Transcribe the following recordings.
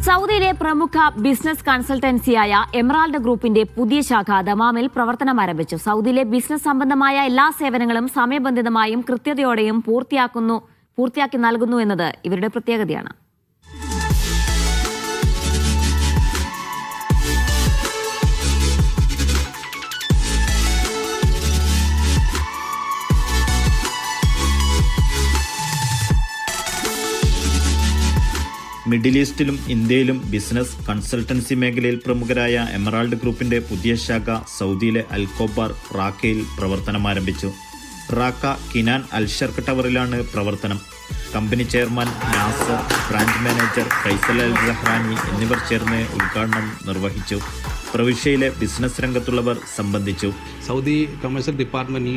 സൗദിയിലെ പ്രമുഖ business കൺസൾട്ടൻസിയായ emerald ഗ്രൂപ്പിന്റെ പുതിയ ശാഖ ദമാമിൽ പ്രവർത്തനം ആരംഭിച്ചു. സൗദിയിലെ ബിസിനസ് സംബന്ധമായ എല്ലാ സേവനങ്ങളും സമയബന്ധിതമായും കൃത്യതയോടെയും പൂർത്തിയാക്കി നൽകുന്നു എന്നത് ഇവരുടെ പ്രത്യേകതയാണ്. മിഡിൽ ഈസ്റ്റിലും ഇന്ത്യയിലും ബിസിനസ് കൺസൾട്ടൻസി മേഖലയിൽ പ്രമുഖരായ എമറാൾഡ് ഗ്രൂപ്പിന്റെ പുതിയ ശാഖ സൗദിയിലെ അൽഖോബാർ റാക്കയിൽ പ്രവർത്തനം ആരംഭിച്ചു. റാക്ക കിനാൻ അൽഷർക്ക് ടവറിലാണ് പ്രവർത്തനം. Company chairman Nasar, branch manager Faisal Al Rahrani എന്നിവർ ചേർന്ന് ഉദ്ഘാടനം നിർവഹിച്ചു. പ്രവിശ്യയിലെ ബിസിനസ് രംഗത്തുള്ളവർ സംബന്ധിച്ചു. സൗദി കമേഴ്സ്യൽ ഡിപ്പാർട്ട്മെൻറ്റിൽ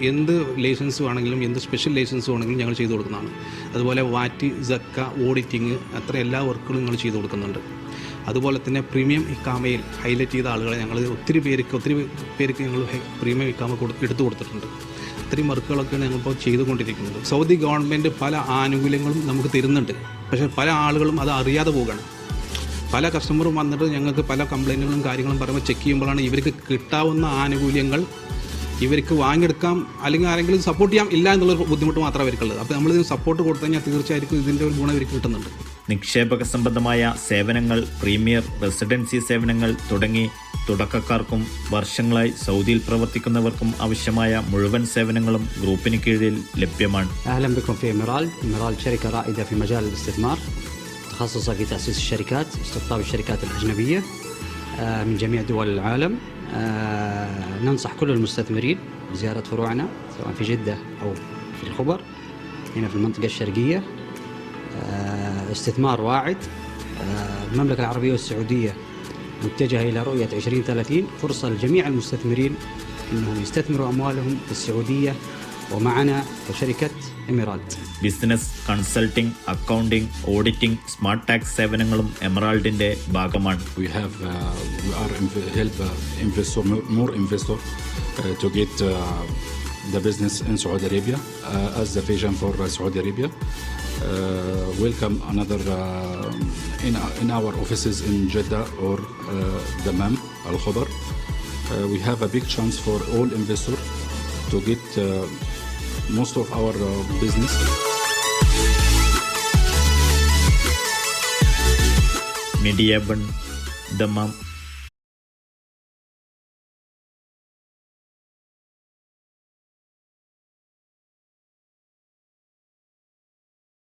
എന്ത് ലൈസൻസ് വേണമെങ്കിലും എന്ത് സ്പെഷ്യൽ ലൈസൻസ് വേണമെങ്കിലും ഞങ്ങൾ ചെയ്തു കൊടുക്കുന്നതാണ്. അതുപോലെ വാറ്റ്, സക്ക, ഓഡിറ്റിങ് അത്ര എല്ലാ വർക്കുകളും ഞങ്ങൾ ചെയ്തു കൊടുക്കുന്നുണ്ട്. അതുപോലെ തന്നെ പ്രീമിയം ഇക്കാമയിൽ ഹൈലൈറ്റ് ചെയ്ത ആളുകളെ ഞങ്ങൾ ഒത്തിരി പേർക്ക് ഞങ്ങൾ പ്രീമിയം ഇക്കാമ എടുത്തു കൊടുത്തിട്ടുണ്ട്. അത്രയും വർക്കുകളൊക്കെയാണ് ഞങ്ങളിപ്പോൾ ചെയ്തുകൊണ്ടിരിക്കുന്നത്. സൗദി ഗവൺമെൻറ് പല ആനുകൂല്യങ്ങളും നമുക്ക് തരുന്നുണ്ട്. പക്ഷേ പല ആളുകളും അത് അറിയാതെ പോവുകയാണ്. പല കസ്റ്റമറും വന്നിട്ട് ഞങ്ങൾക്ക് പല കംപ്ലയിൻറ്റുകളും കാര്യങ്ങളും പറയുമ്പോൾ ചെക്ക് ചെയ്യുമ്പോഴാണ് ഇവർക്ക് കിട്ടാവുന്ന ആനുകൂല്യങ്ങൾ ഇവർക്ക് വാങ്ങിയെടുക്കാം, അല്ലെങ്കിൽ ആരെങ്കിലും സപ്പോർട്ട് ചെയ്യാം ഇല്ല എന്നുള്ളൊരു ബുദ്ധിമുട്ട് മാത്രമേ അവർക്കുള്ളത്. അപ്പോൾ നമ്മളിതിന് സപ്പോർട്ട് കൊടുത്തു കഴിഞ്ഞാൽ തീർച്ചയായിട്ടും ഇതിൻ്റെ ഒരു ഗുണം ഇവർക്ക് കിട്ടുന്നുണ്ട്. നിക്ഷേപക സംബന്ധമായ സേവനങ്ങൾ, പ്രീമിയർ റെസിഡൻസി സേവനങ്ങൾ തുടങ്ങി തുടക്കക്കാർക്കും വർഷങ്ങളായി സൗദിയിൽ പ്രവർത്തിക്കുന്നവർക്കും ആവശ്യമായ മുഴുവൻ സേവനങ്ങളും ഗ്രൂപ്പിന് കീഴിൽ ലഭ്യമാണ്. إمارالد شركة رائدة في مجال الاستثمار، متخصصة في تأسيس الشركات، استقطاب الشركات الأجنبية من جميع دول العالم. ننصح كل المستثمرين بزيارة فروعنا سواء في جدة أو في الخبر هنا في المنطقة الشرقية. استثمار واعد. المملكة العربية والسعودية متجهة إلى رؤية 2030، فرصة لجميع المستثمرين أنهم يستثمروا أموالهم في السعودية ومعنا كشركة إمارالد. Business, consulting, accounting, auditing, smart tax സേവനങ്ങളും എമറാൾഡിന്റെ ഭാഗമാണ്. We are help more investor to get the business in Saudi Arabia as the vision for Saudi Arabia. Welcome another in our offices in Jeddah or Dammam, Al Khobar. We have a big chance for all investors to get most of our business. Media One, Dammam.